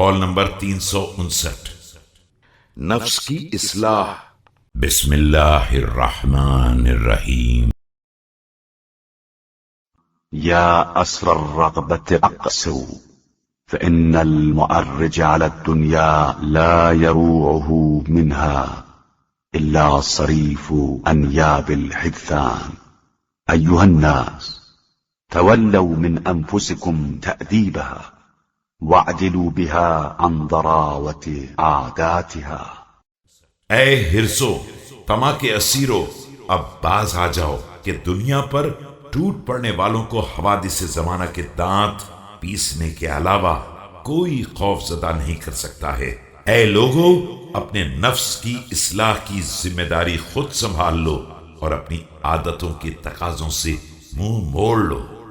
Hall number 359۔ نفس کی اصلاح۔ بسم اللہ الرحمن الرحیم۔ يا أسر الرغبة أقسو، فإن المؤرج على الدنيا لا يروعه منها إلا صريف أنياب الحدثان. أيها الناس، تولوا من أنفسكم تأديبها واعدلوا بها عن ضراوة عاداتها. اے ہرسو، طمع کے اسیرو، اب باز آ جاؤ کہ دنیا پر ٹوٹ پڑنے والوں کو حوادث زمانہ کے دانت پیسنے کے علاوہ کوئی خوف زدہ نہیں کر سکتا ہے۔ اے لوگو، اپنے نفس کی اصلاح کی ذمہ داری خود سنبھال لو اور اپنی عادتوں کے تقاضوں سے منہ موڑ لو۔